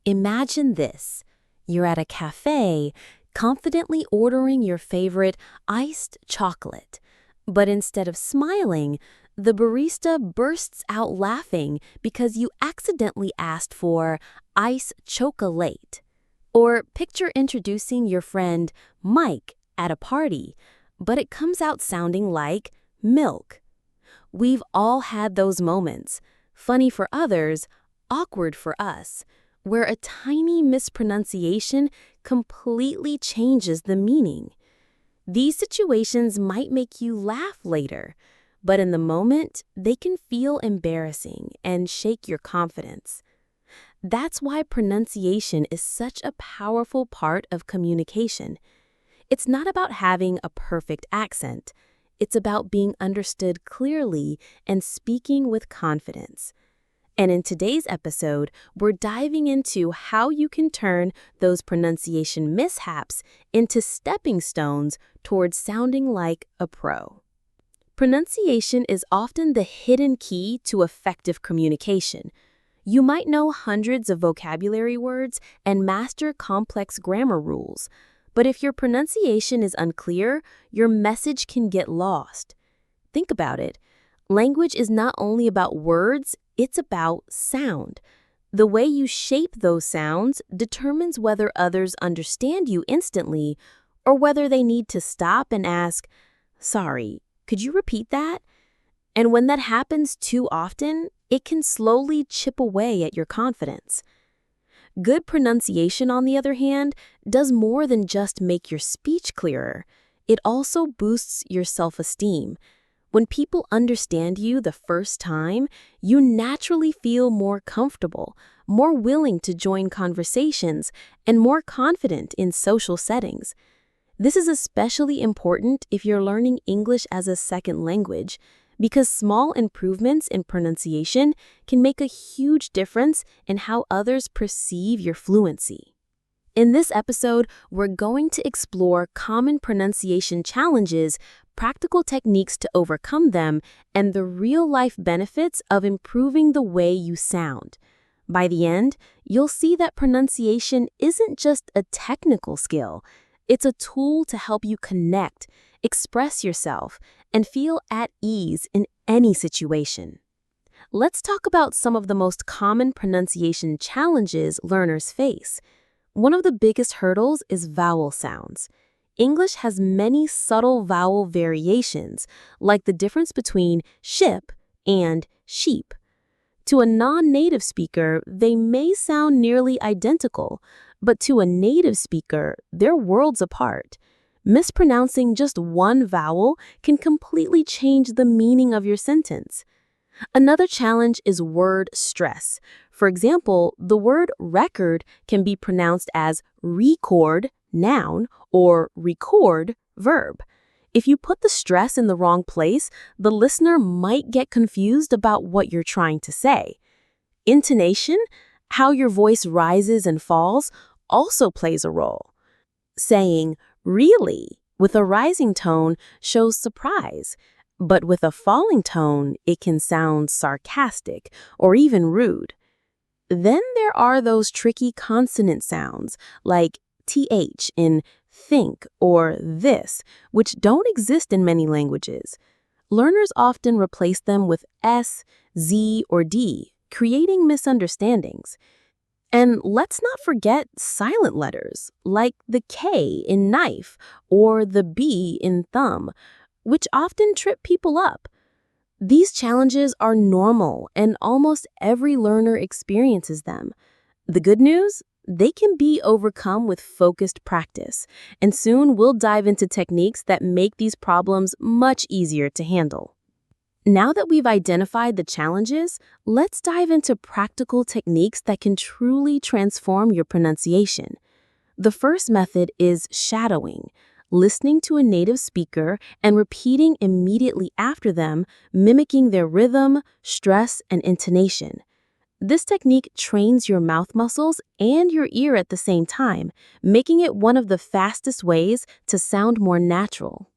Imagine this. You're at a cafe, confidently ordering your favorite iced chocolate. But instead of smiling, the barista bursts out laughing because you accidentally asked for ice chocolate. Or picture introducing your friend Mike at a party, but it comes out sounding like milk. We've all had those moments, funny for others, awkward for us, where a tiny mispronunciation completely changes the meaning. These situations might make you laugh later, but in the moment, they can feel embarrassing and shake your confidence. That's why pronunciation is such a powerful part of communication. It's not about having a perfect accent. It's about being understood clearly and speaking with confidence. And in today's episode, we're diving into how you can turn those pronunciation mishaps into stepping stones towards sounding like a pro. Pronunciation is often the hidden key to effective communication. You might know hundreds of vocabulary words and master complex grammar rules, but if your pronunciation is unclear, your message can get lost. Think about it. Language is not only about words, it's about sound. The way you shape those sounds determines whether others understand you instantly or whether they need to stop and ask, "Sorry, could you repeat that?" And when that happens too often, it can slowly chip away at your confidence. Good pronunciation, on the other hand, does more than just make your speech clearer. It also boosts your self-esteem. When people understand you the first time, you naturally feel more comfortable, more willing to join conversations, and more confident in social settings. This is especially important if you're learning English as a second language, because small improvements in pronunciation can make a huge difference in how others perceive your fluency. In this episode, we're going to explore common pronunciation challenges, practical techniques to overcome them, and the real-life benefits of improving the way you sound. By the end, you'll see that pronunciation isn't just a technical skill. It's a tool to help you connect, express yourself, and feel at ease in any situation. Let's talk about some of the most common pronunciation challenges learners face. One of the biggest hurdles is vowel sounds. English has many subtle vowel variations, like the difference between ship and sheep. To a non-native speaker, they may sound nearly identical, but to a native speaker, they're worlds apart. Mispronouncing just one vowel can completely change the meaning of your sentence. Another challenge is word stress. For example, the word record can be pronounced as record, noun, or record, verb. If you put the stress in the wrong place, the listener might get confused about what you're trying to say. Intonation, how your voice rises and falls, also plays a role. Saying really with a rising tone shows surprise, but with a falling tone, it can sound sarcastic or even rude. Then there are those tricky consonant sounds like th in think or this, which don't exist in many languages. Learners often replace them with s, z, or d, creating misunderstandings. And let's not forget silent letters, like the K in knife or the B in thumb, which often trip people up. These challenges are normal, and almost every learner experiences them. The good news? They can be overcome with focused practice, and soon we'll dive into techniques that make these problems much easier to handle. Now that we've identified the challenges, let's dive into practical techniques that can truly transform your pronunciation. The first method is shadowing, listening to a native speaker and repeating immediately after them, mimicking their rhythm, stress, and intonation. This technique trains your mouth muscles and your ear at the same time, making it one of the fastest ways to sound more natural.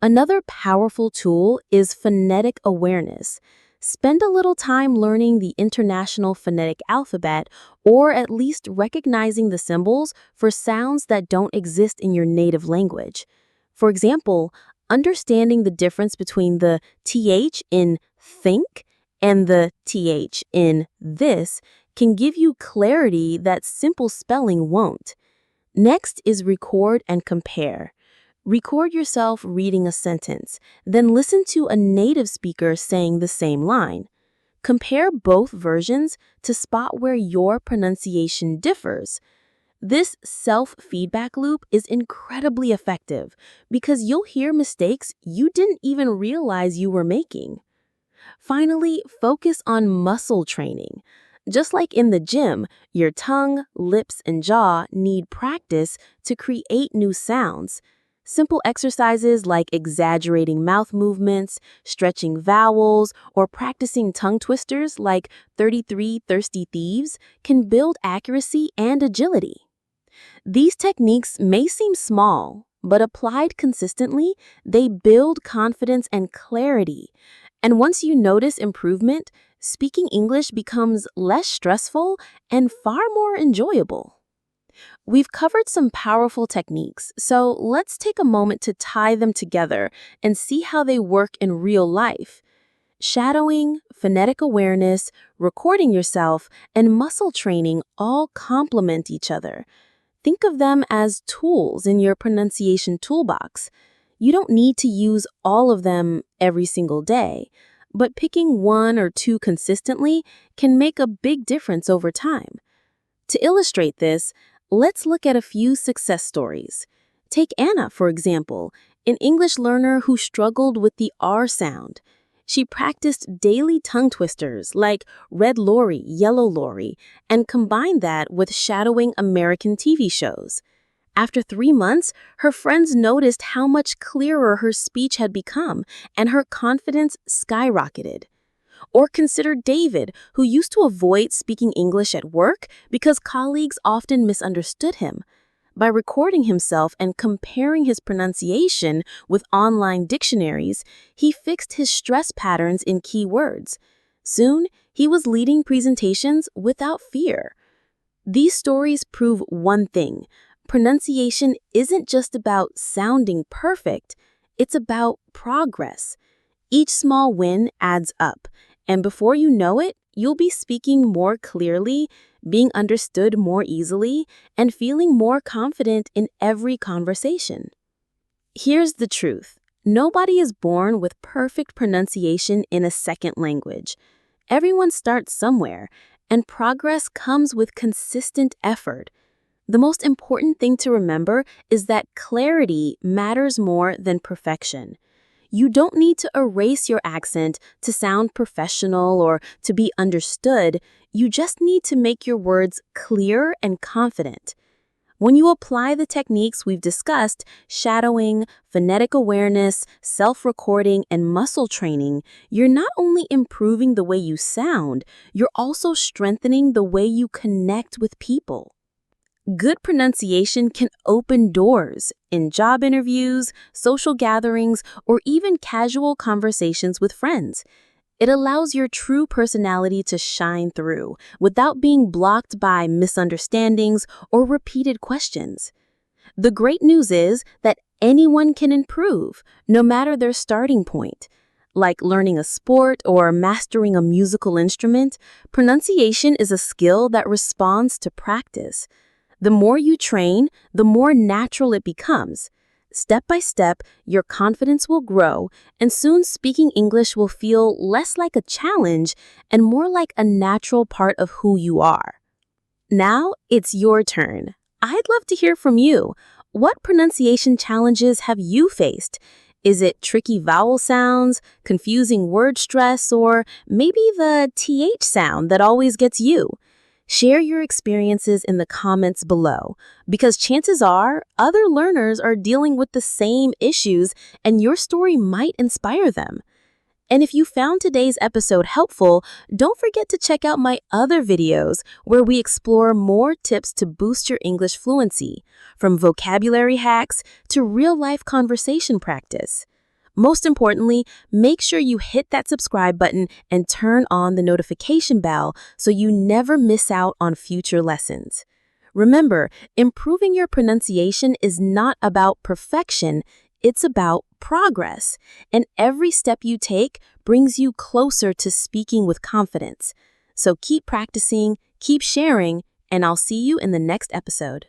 Another powerful tool is phonetic awareness. Spend a little time learning the International Phonetic Alphabet or at least recognizing the symbols for sounds that don't exist in your native language. For example, understanding the difference between the TH in think and the TH in this can give you clarity that simple spelling won't. Next is record and compare. Record yourself reading a sentence, then listen to a native speaker saying the same line. Compare both versions to spot where your pronunciation differs. This self-feedback loop is incredibly effective because you'll hear mistakes you didn't even realize you were making. Finally, focus on muscle training. Just like in the gym, your tongue, lips, and jaw need practice to create new sounds. Simple exercises like exaggerating mouth movements, stretching vowels, or practicing tongue twisters like 33 Thirsty Thieves can build accuracy and agility. These techniques may seem small, but applied consistently, they build confidence and clarity. And once you notice improvement, speaking English becomes less stressful and far more enjoyable. We've covered some powerful techniques, so let's take a moment to tie them together and see how they work in real life. Shadowing, phonetic awareness, recording yourself, and muscle training all complement each other. Think of them as tools in your pronunciation toolbox. You don't need to use all of them every single day, but picking one or two consistently can make a big difference over time. To illustrate this, let's look at a few success stories. Take Anna, for example, an English learner who struggled with the R sound. She practiced daily tongue twisters like red lorry, yellow lorry, and combined that with shadowing American TV shows. After 3 months, her friends noticed how much clearer her speech had become, and her confidence skyrocketed. Or consider David, who used to avoid speaking English at work because colleagues often misunderstood him. By recording himself and comparing his pronunciation with online dictionaries, he fixed his stress patterns in key words. Soon, he was leading presentations without fear. These stories prove one thing: pronunciation isn't just about sounding perfect, it's about progress. Each small win adds up, and before you know it, you'll be speaking more clearly, being understood more easily, and feeling more confident in every conversation. Here's the truth. Nobody is born with perfect pronunciation in a second language. Everyone starts somewhere, and progress comes with consistent effort. The most important thing to remember is that clarity matters more than perfection. You don't need to erase your accent to sound professional or to be understood. You just need to make your words clear and confident. When you apply the techniques we've discussed, shadowing, phonetic awareness, self-recording, and muscle training, you're not only improving the way you sound, you're also strengthening the way you connect with people. Good pronunciation can open doors in job interviews, social gatherings, or even casual conversations with friends. It allows your true personality to shine through without being blocked by misunderstandings or repeated questions. The great news is that anyone can improve, no matter their starting point. Like learning a sport or mastering a musical instrument, pronunciation is a skill that responds to practice. The more you train, the more natural it becomes. Step by step, your confidence will grow, and soon speaking English will feel less like a challenge and more like a natural part of who you are. Now, it's your turn. I'd love to hear from you. What pronunciation challenges have you faced? Is it tricky vowel sounds, confusing word stress, or maybe the TH sound that always gets you? Share your experiences in the comments below, because chances are other learners are dealing with the same issues and your story might inspire them. And if you found today's episode helpful, don't forget to check out my other videos where we explore more tips to boost your English fluency, from vocabulary hacks to real-life conversation practice. Most importantly, make sure you hit that subscribe button and turn on the notification bell so you never miss out on future lessons. Remember, improving your pronunciation is not about perfection, it's about progress. And every step you take brings you closer to speaking with confidence. So keep practicing, keep sharing, and I'll see you in the next episode.